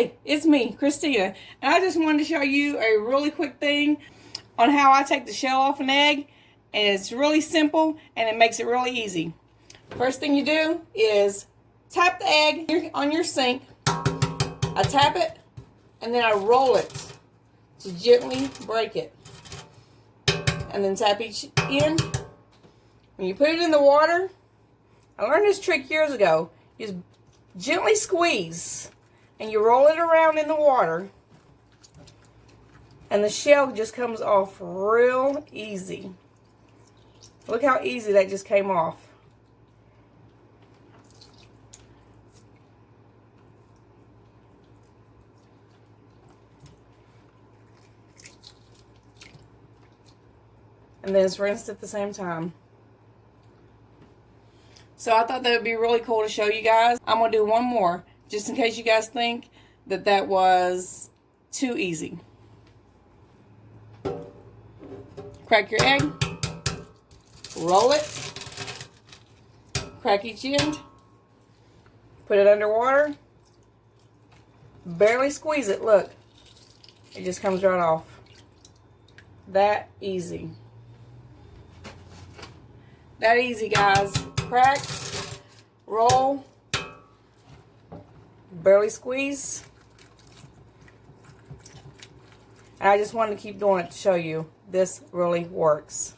Hey, it's me, Christina, and I just wanted to show you a really quick thing on how I take the shell off an egg, and it's really simple and it makes it really easy. First thing you do is tap the egg on your sink. I tap it and then I roll it to gently break it, and then tap each end. When you put it in the water, I learned this trick years ago. You just gently squeeze and you roll it around in the water, and the shell just comes off real easy. Look how easy that just came off. And then it's rinsed at the same time. So I thought that would be really cool to show you guys. I'm going to do one more, just in case you guys think that that was too easy. Crack your egg, roll it, crack each end, put it under water, barely squeeze it, look, it just comes right off. That easy. That easy, guys. Crack, roll, barely squeeze. And I just wanted to keep doing it to show you this really works.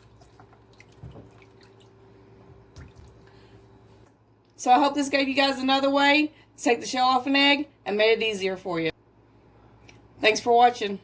So I hope this gave you guys another way to take the shell off an egg and made it easier for you. Thanks for watching.